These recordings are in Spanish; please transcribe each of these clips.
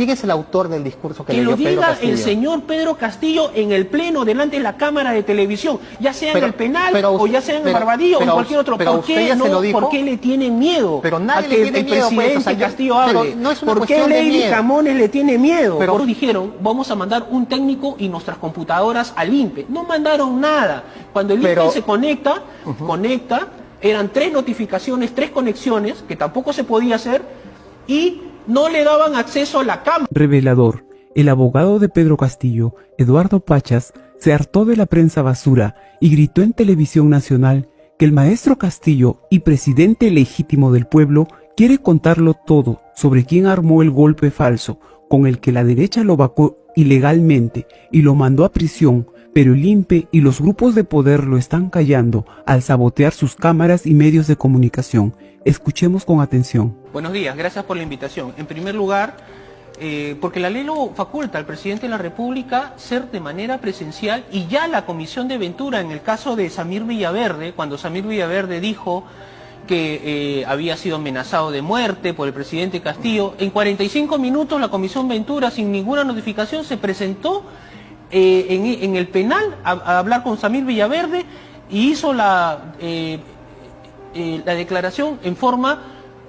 ¿Quién es el autor del discurso que lo leyó Pedro diga Castillo? el señor Pedro Castillo en el pleno, delante de la cámara de televisión, ya sea en el penal, o ya sea en el Barbadillo, o en cualquier otro. ¿Por qué no? ¿Por qué le tienen miedo pero nadie a que le tiene el miedo, presidente pues, o sea, Castillo hable? No es una ¿Por qué cuestión de Lady miedo? Camones le tiene miedo? Pero dijeron, vamos a mandar un técnico y nuestras computadoras al INPE. No mandaron nada. Cuando el INPE se conecta, eran 3 notificaciones, 3 conexiones, que tampoco se podía hacer, y no le daban acceso a la cámara. Revelador. El abogado de Pedro Castillo, Eduardo Pachas, se hartó de la prensa basura y gritó en televisión nacional que el maestro Castillo y presidente legítimo del pueblo quiere contarlo todo sobre quién armó el golpe falso con el que la derecha lo vacó ilegalmente y lo mandó a prisión, pero el INPE y los grupos de poder lo están callando al sabotear sus cámaras y medios de comunicación. Escuchemos con atención. Buenos días, gracias por la invitación. En primer lugar, porque la ley lo faculta al presidente de la República ser de manera presencial, y ya la Comisión de Ventura, en el caso de Samir Villaverde, cuando Samir Villaverde dijo que había sido amenazado de muerte por el presidente Castillo, en 45 minutos la Comisión Ventura, sin ninguna notificación, se presentó en el penal a hablar con Samir Villaverde y hizo la declaración en forma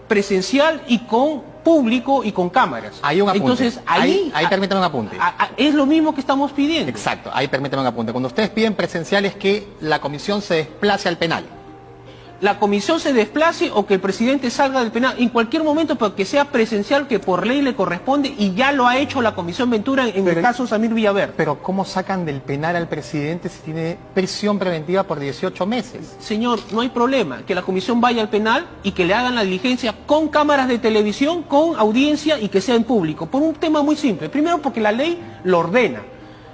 presencial y con público y con cámaras. Hay un apunte. Entonces, ahí permítame un apunte. Es lo mismo que estamos pidiendo. Exacto, ahí permítame un apunte. Cuando ustedes piden presencial es que la comisión se desplace al penal. La comisión se desplace o que el presidente salga del penal en cualquier momento, pero que sea presencial, que por ley le corresponde, y ya lo ha hecho la Comisión Ventura en el caso Samir Villaverde. Pero ¿cómo sacan del penal al presidente si tiene prisión preventiva por 18 meses? Señor, no hay problema, que la comisión vaya al penal y que le hagan la diligencia con cámaras de televisión, con audiencia, y que sea en público, por un tema muy simple. Primero, porque la ley lo ordena.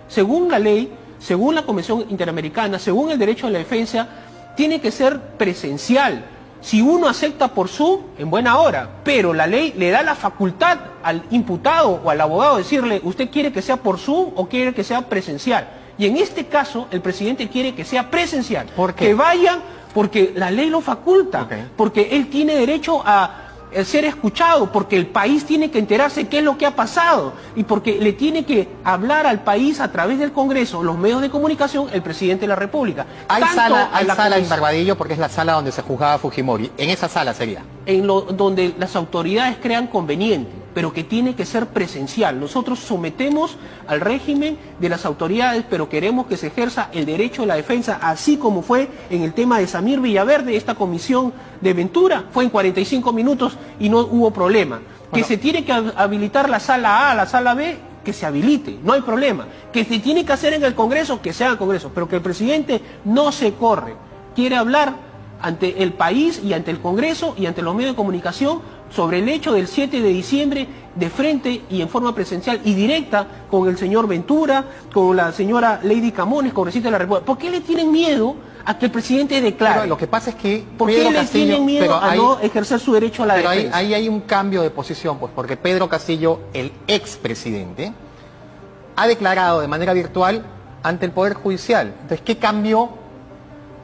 Según la ley, según la Convención Interamericana, según el derecho a la defensa, tiene que ser presencial. Si uno acepta por Zoom, en buena hora, pero la ley le da la facultad al imputado o al abogado de decirle, ¿usted quiere que sea por Zoom o quiere que sea presencial? Y en este caso, el presidente quiere que sea presencial. ¿Por qué? Que vayan, porque la ley lo faculta, porque él tiene derecho a ser escuchado, porque el país tiene que enterarse qué es lo que ha pasado, y porque le tiene que hablar al país a través del Congreso, los medios de comunicación, el presidente de la República. Hay sala en Barbadillo porque es la sala donde se juzgaba Fujimori. En esa sala sería. Donde las autoridades crean conveniente, pero que tiene que ser presencial. Nosotros sometemos al régimen de las autoridades, pero queremos que se ejerza el derecho de la defensa, así como fue en el tema de Samir Villaverde. Esta comisión de Ventura fue en 45 minutos y no hubo problema. Bueno, que se tiene que habilitar la sala A, la sala B, que se habilite, no hay problema. Que se tiene que hacer en el Congreso, que sea en el Congreso, pero que el presidente no se corre. Quiere hablar ante el país y ante el Congreso y ante los medios de comunicación sobre el hecho del 7 de diciembre de frente y en forma presencial y directa con el señor Ventura, con la señora Lady Camones, congresista de la República. ¿Por qué le tienen miedo a que el presidente declare? Pero lo que pasa es que ¿por qué le tienen miedo a no ejercer su derecho a la defensa? Ahí hay un cambio de posición, pues porque Pedro Castillo, el expresidente, ha declarado de manera virtual ante el Poder Judicial. Entonces, ¿qué cambió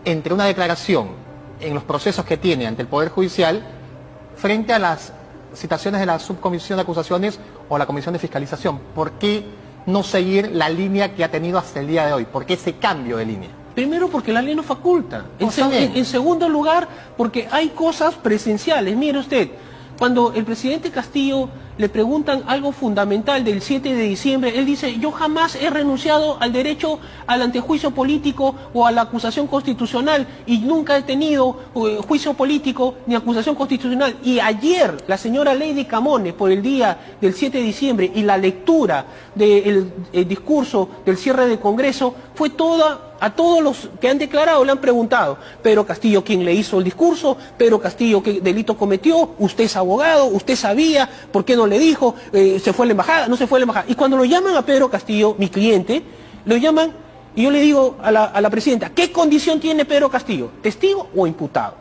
entre una declaración en los procesos que tiene ante el Poder Judicial frente a las citaciones de la Subcomisión de Acusaciones o la Comisión de Fiscalización? ¿Por qué no seguir la línea que ha tenido hasta el día de hoy? ¿Por qué ese cambio de línea? Primero, porque la ley no faculta. En segundo lugar, porque hay cosas presenciales. Mire usted, cuando el presidente Castillo le preguntan algo fundamental del 7 de diciembre, él dice, yo jamás he renunciado al derecho al antejuicio político o a la acusación constitucional, y nunca he tenido juicio político ni acusación constitucional. Y ayer la señora Lady Camones, por el día del 7 de diciembre y la lectura del discurso del cierre del Congreso, fue a todos los que han declarado le han preguntado, Pedro Castillo, ¿quién le hizo el discurso? Pedro Castillo, ¿qué delito cometió? ¿Usted es abogado? ¿Usted sabía? ¿Por qué no le dijo? ¿Se fue a la embajada? ¿No se fue a la embajada? Y cuando lo llaman a Pedro Castillo, mi cliente, lo llaman y yo le digo a la presidenta, ¿qué condición tiene Pedro Castillo? ¿Testigo o imputado?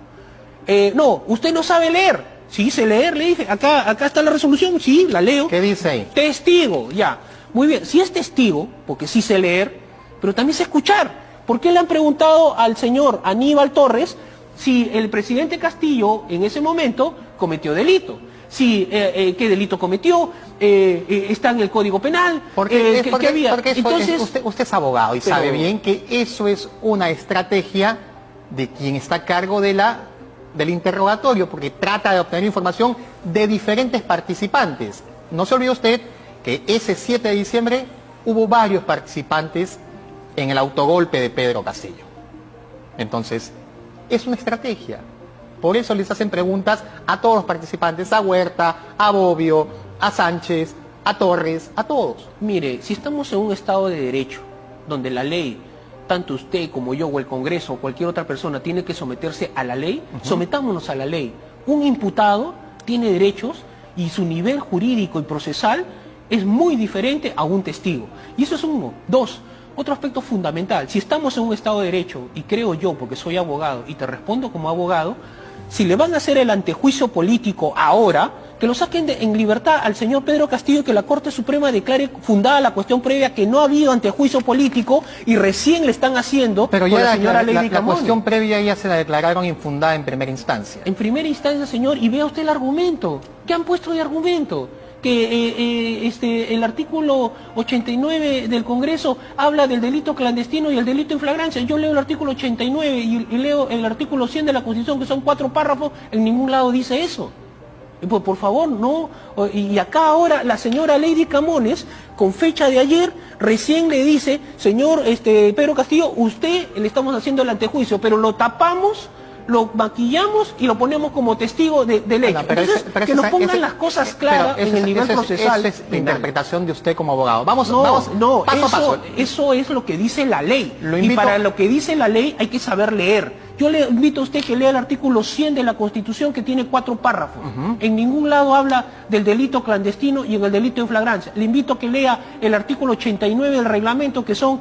No, usted no sabe leer. Sí, sé leer, le dije, acá está la resolución, sí, la leo. ¿Qué dice ahí? Testigo, ya. Muy bien, si es testigo, porque sí sé leer, pero también sé escuchar. ¿Por qué le han preguntado al señor Aníbal Torres si el presidente Castillo en ese momento cometió delito? si qué delito cometió, está en el Código Penal, Porque ¿qué había? porque eso Entonces, usted es abogado y pero- sabe bien que eso es una estrategia de quien está a cargo del interrogatorio, porque trata de obtener información de diferentes participantes. No se olvide usted que ese 7 de diciembre hubo varios participantes en el autogolpe de Pedro Castillo. Entonces, es una estrategia. Por eso les hacen preguntas a todos los participantes, a Huerta, a Bobbio, a Sánchez, a Torres, a todos. mire, si estamos en un Estado de Derecho, donde la ley, tanto usted como yo o el Congreso o cualquier otra persona tiene que someterse a la ley, sometámonos a la ley. Un imputado tiene derechos y su nivel jurídico y procesal es muy diferente a un testigo. Y eso es uno. Dos, otro aspecto fundamental. Si estamos en un Estado de Derecho, y creo yo, porque soy abogado y te respondo como abogado, si le van a hacer el antejuicio político ahora, que lo saquen en libertad al señor Pedro Castillo y que la Corte Suprema declare fundada la cuestión previa que no ha habido antejuicio político y recién le están haciendo Pero con ya la señora Lady la Camones. cuestión previa ya se la declararon infundada en primera instancia. En primera instancia, señor, y vea usted el argumento. ¿Qué han puesto de argumento? Que el artículo 89 del Congreso habla del delito clandestino y el delito en flagrancia. Yo leo el artículo 89 y leo el artículo 100 de la Constitución, que son 4 párrafos, en ningún lado dice eso. Pues por favor, no. Y acá ahora la señora Lady Camones, con fecha de ayer, recién le dice, señor Pedro Castillo, usted le estamos haciendo el antejuicio, pero lo tapamos, lo maquillamos y lo ponemos como testigo del hecho. Bueno, pero Entonces, pero que nos pongan las cosas claras en el nivel procesal. Esa es la penal. interpretación de usted como abogado. Vamos No, paso a paso. eso es lo que dice la ley. Lo Y invito- para lo que dice la ley hay que saber leer. Yo le invito a usted que lea el artículo 100 de la Constitución, que tiene 4 párrafos. En ningún lado habla del delito clandestino y en el delito en flagrancia. Le invito a que lea el artículo 89 del reglamento, que son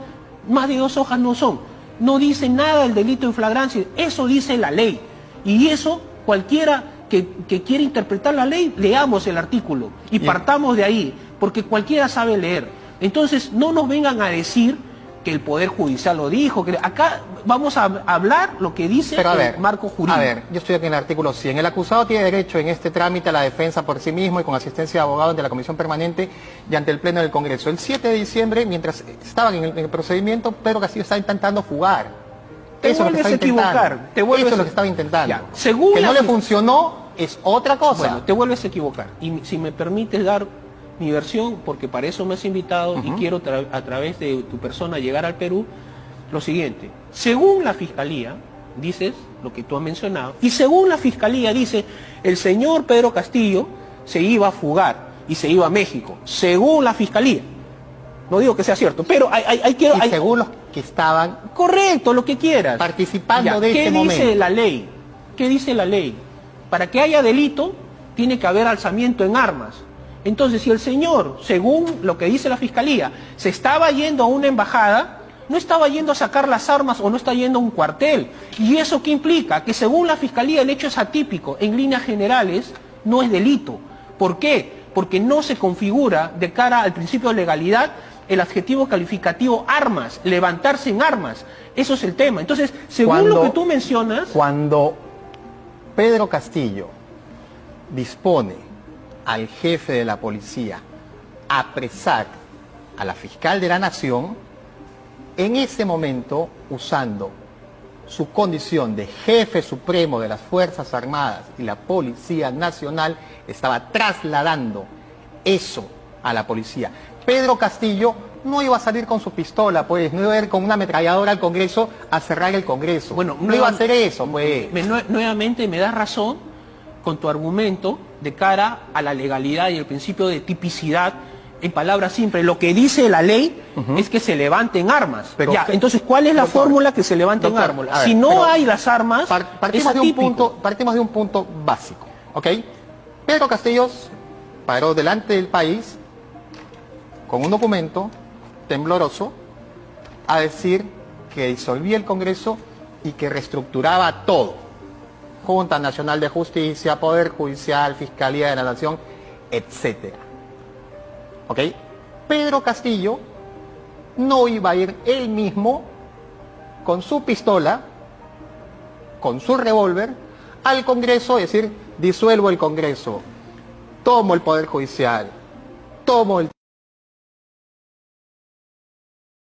más de 2 hojas, no son. No dice nada del delito en flagrancia. Eso dice la ley. Y eso, cualquiera que quiera interpretar la ley, leamos el artículo y Bien. partamos de ahí, porque cualquiera sabe leer. Entonces, no nos vengan a decir que el Poder Judicial lo dijo, que acá vamos a hablar lo que dice Pero a ver, el marco jurídico. A ver, yo estoy aquí en el artículo 100. El acusado tiene derecho en este trámite a la defensa por sí mismo y con asistencia de abogados de la Comisión Permanente y ante el Pleno del Congreso. El 7 de diciembre, mientras estaban en el procedimiento, Pedro Castillo estaba intentando fugar. Te Eso es lo que vuelves estaba a equivocar, intentando. te vuelves Eso es lo a- que estaba intentando. Ya, según que la no le fi- funcionó es otra cosa. Bueno, te vuelves a equivocar. Y si me permites dar mi versión, porque para eso me has invitado y quiero a través de tu persona llegar al Perú, lo siguiente. Según la Fiscalía, dices lo que tú has mencionado, y según la Fiscalía dice, el señor Pedro Castillo se iba a fugar y se iba a México, según la Fiscalía. No digo que sea cierto, pero y según los que estaban correcto, lo que quieras. participando de ¿Qué este dice momento. la ley? ¿Qué dice la ley? Para que haya delito, tiene que haber alzamiento en armas. Entonces, si el señor, según lo que dice la Fiscalía, se estaba yendo a una embajada, no estaba yendo a sacar las armas o no está yendo a un cuartel. ¿Y eso qué implica? Que según la Fiscalía el hecho es atípico. En líneas generales, no es delito. ¿Por qué? Porque no se configura de cara al principio de legalidad el adjetivo calificativo armas, levantarse en armas. Eso es el tema. Entonces, según lo que tú mencionas... Cuando Pedro Castillo dispone al jefe de la policía a apresar a la fiscal de la Nación, en ese momento, usando su condición de jefe supremo de las Fuerzas Armadas y la Policía Nacional, estaba trasladando eso a la policía. Pedro Castillo no iba a salir con su pistola, pues, no iba a ir con una ametralladora al Congreso a cerrar el Congreso. Bueno, no iba a hacer eso, pues. Nuevamente me das razón con tu argumento de cara a la legalidad y el principio de tipicidad. En palabras simples, lo que dice la ley es que se levanten armas. Pero, ya, entonces, ¿cuál es la doctor, fórmula que se levanten doctor, armas? a ver, Si no pero hay las armas, es partimos atípico. de un punto básico, ¿ok? Pedro Castillos paró delante del país con un documento tembloroso a decir que disolvía el Congreso y que reestructuraba todo. Junta Nacional de Justicia, Poder Judicial, Fiscalía de la Nación, etcétera. ¿Ok? Pedro Castillo no iba a ir él mismo con su pistola, con su revólver, al Congreso, es decir, disuelvo el Congreso. tomo el Poder Judicial, tomo el